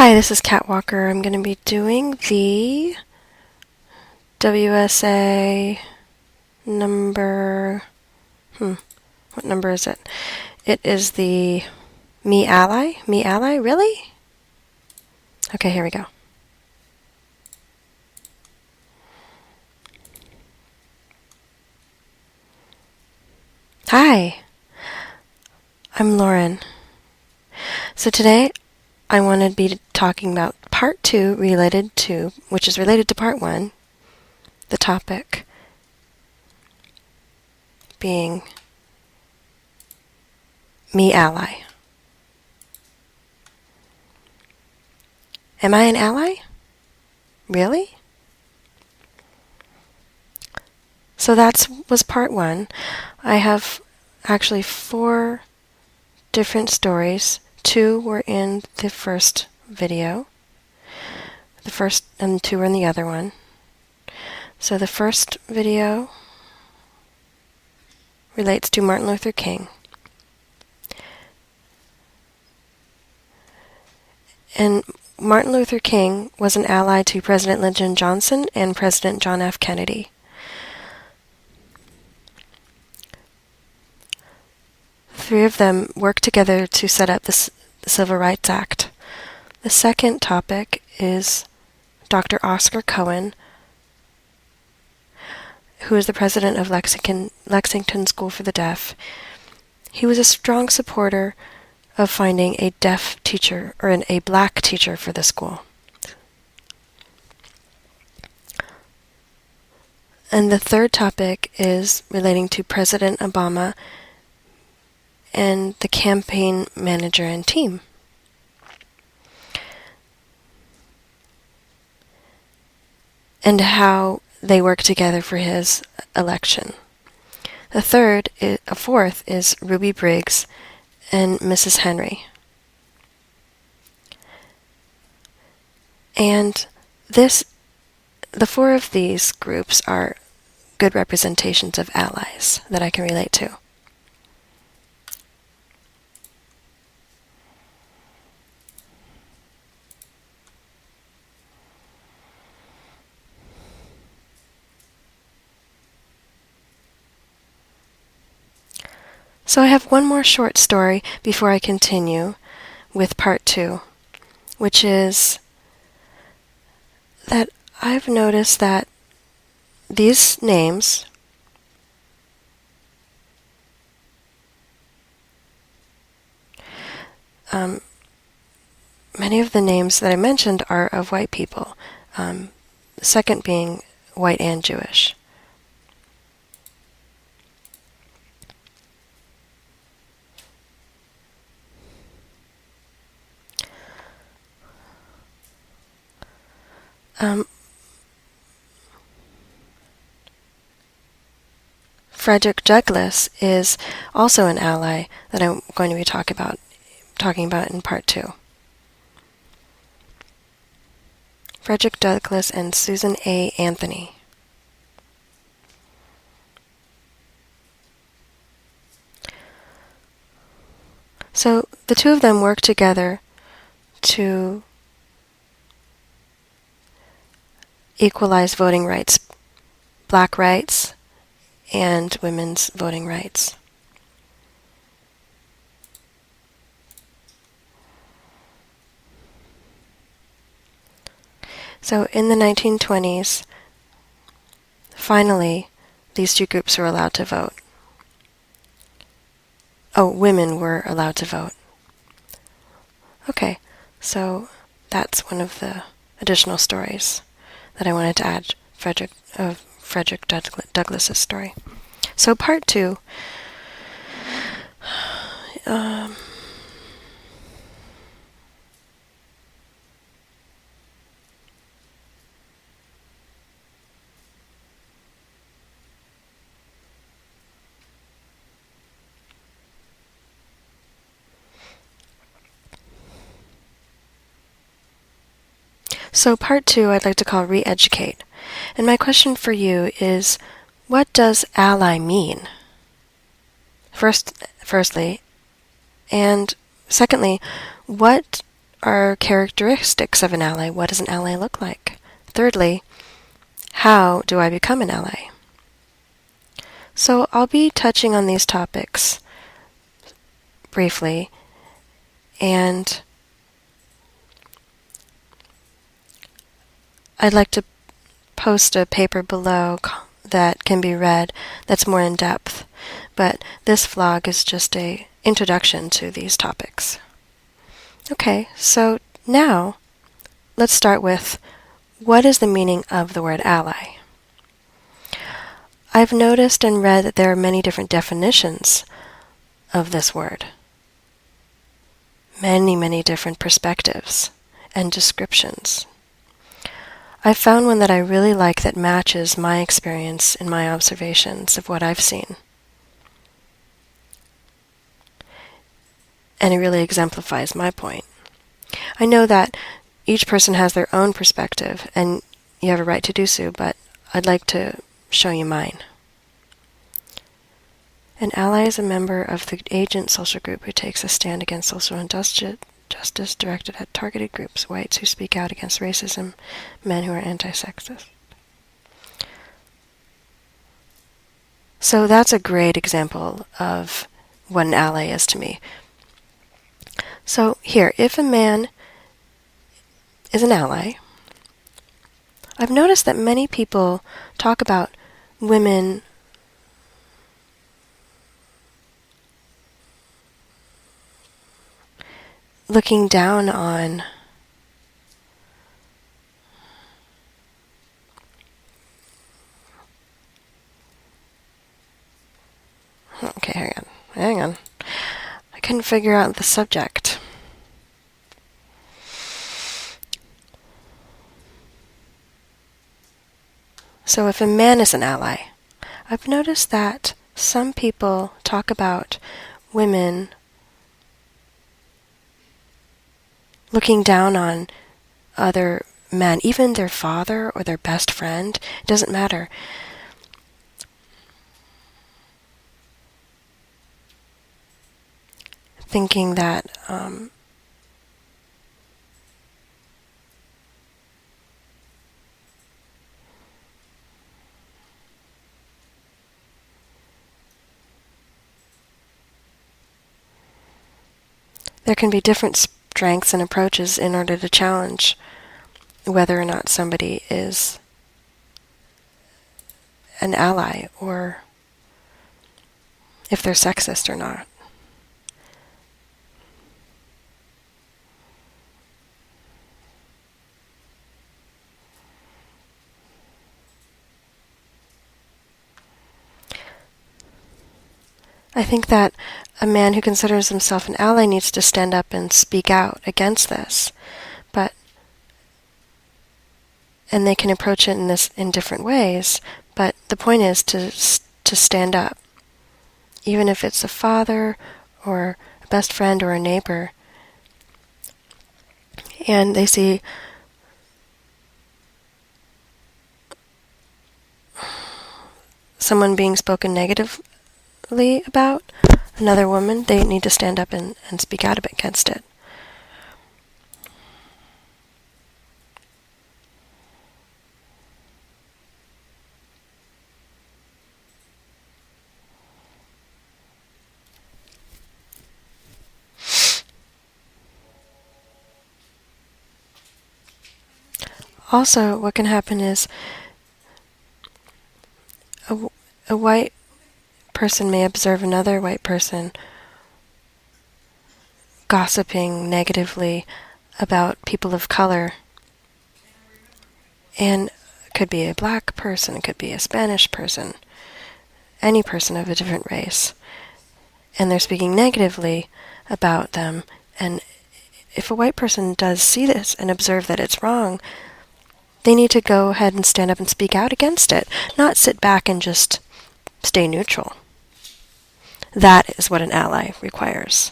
Hi, this is Kat Walker. I'm going to be doing the WSA number, what number is it? It is the Me Ally? Me Ally? Really? Okay, here we go. Hi, I'm Lauren. So today I want to be talking about part 2 which is related to part 1, the topic being Me Ally. Am I an ally? Really? So that was part 1. I have actually 4 different stories. 2 were in the first video. The first and 2 were in the other one. So the first video relates to Martin Luther King. And Martin Luther King was an ally to President Lyndon Johnson and President John F. Kennedy. The 3 of them worked together to set up the Civil Rights Act. The second topic is Dr. Oscar Cohen, who is the president of Lexington School for the Deaf. He was a strong supporter of finding a deaf teacher, or a black teacher for the school. And the third topic is relating to President Obama and the campaign manager and team. And how they work together for his election. The fourth is Ruby Briggs and Mrs. Henry. And the 4 of these groups are good representations of allies that I can relate to. So I have one more short story before I continue with part 2, which is that I've noticed that these names many of the names that I mentioned are of white people, the second being white and Jewish. Frederick Douglass is also an ally that I'm going to be talking about in part 2. Frederick Douglass and Susan A. Anthony. So the 2 of them work together to equalize voting rights, black rights, and women's voting rights. So in the 1920s, finally, these 2 groups were allowed to vote. Oh, women were allowed to vote. Okay, so that's one of the additional stories that I wanted to add, Frederick Douglass's story. So part 2. So part 2 I'd like to call Re-Educate. And my question for you is, what does ally mean? Firstly, and secondly, what are characteristics of an ally? What does an ally look like? Thirdly, how do I become an ally? So I'll be touching on these topics briefly, and I'd like to post a paper below that can be read that's more in depth, but this vlog is just an introduction to these topics. Okay, so now let's start with, what is the meaning of the word ally? I've noticed and read that there are many different definitions of this word. Many different perspectives and descriptions. I've found one that I really like that matches my experience and my observations of what I've seen. And it really exemplifies my point. I know that each person has their own perspective, and you have a right to do so, but I'd like to show you mine. An ally is a member of the agent social group who takes a stand against social injustice directed at targeted groups, whites who speak out against racism, men who are anti-sexist. So that's a great example of what an ally is to me. So here, if a man is an ally, I've noticed that many people talk about women looking down on okay, hang on. I couldn't figure out the subject. So if a man is an ally, I've noticed that some people talk about women looking down on other men, even their father or their best friend, it doesn't matter. Thinking that there can be different strengths and approaches in order to challenge whether or not somebody is an ally or if they're sexist or not. I think that a man who considers himself an ally needs to stand up and speak out against this. And they can approach it in different ways, but the point is to stand up. Even if it's a father or a best friend or a neighbor, and they see someone being spoken negatively about another woman, they need to stand up and speak out against it. Also, what can happen is a white person may observe another white person gossiping negatively about people of color. And it could be a black person, it could be a Spanish person, any person of a different race. And they're speaking negatively about them. And if a white person does see this and observe that it's wrong, they need to go ahead and stand up and speak out against it, not sit back and just stay neutral. That is what an ally requires.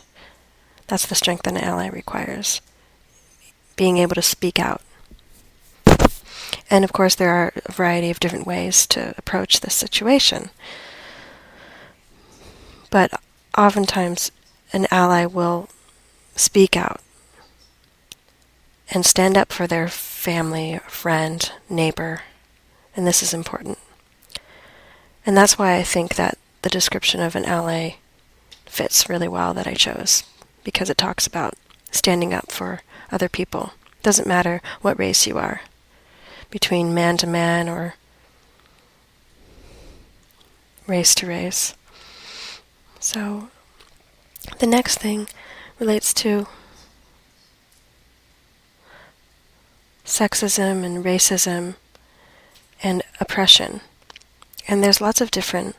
That's the strength that an ally requires. Being able to speak out. And of course there are a variety of different ways to approach this situation. But oftentimes an ally will speak out and stand up for their family, friend, neighbor. And this is important. And that's why I think that the description of an ally fits really well that I chose, because it talks about standing up for other people. Doesn't matter what race you are, between man to man or race to race. So the next thing relates to sexism and racism and oppression. And there's lots of different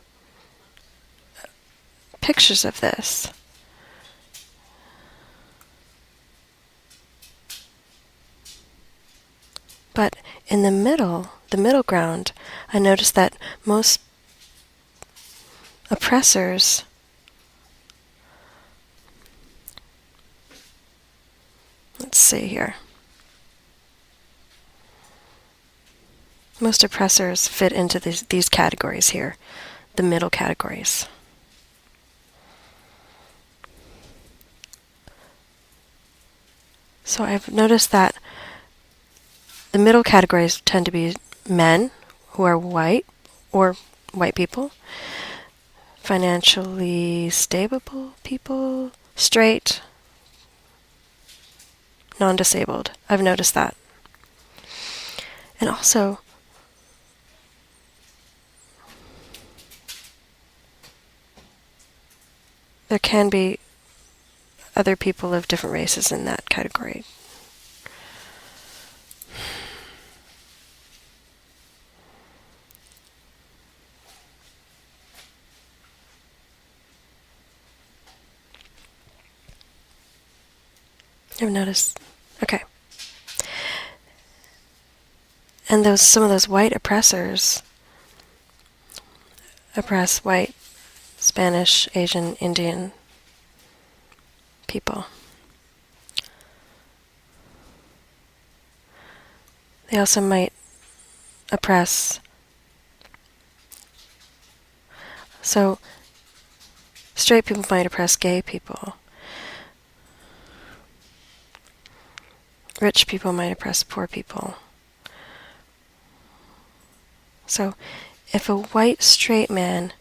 pictures of this. But in the middle ground, I noticed that most oppressors let's see here. Most oppressors fit into these categories here, the middle categories. So I've noticed that the middle categories tend to be men who are white or white people, financially stable people, straight, non-disabled. I've noticed that. And also, there can be other people of different races in that category. I've noticed. Okay. And some of those white oppressors oppress white, Spanish, Asian, Indian people. They also might oppress. So, straight people might oppress gay people. Rich people might oppress poor people. So, if a white straight man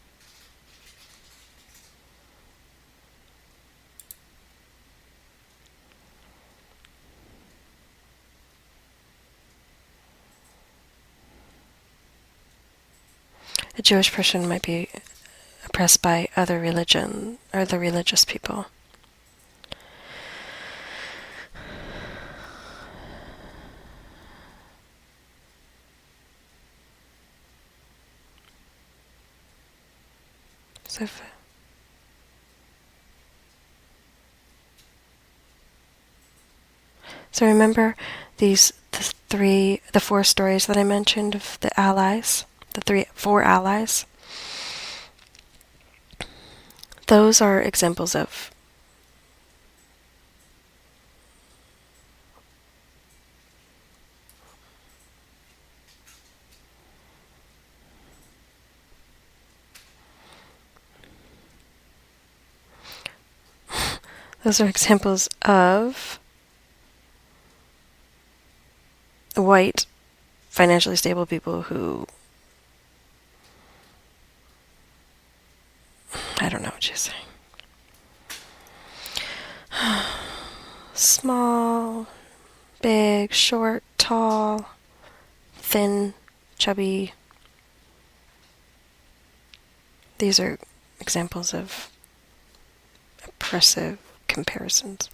a Jewish person might be oppressed by other religion or the religious people. So remember the four stories that I mentioned of the allies, four allies? Those are examples of white, financially stable people who, I don't know what you're saying. Small, big, short, tall, thin, chubby. These are examples of oppressive comparisons.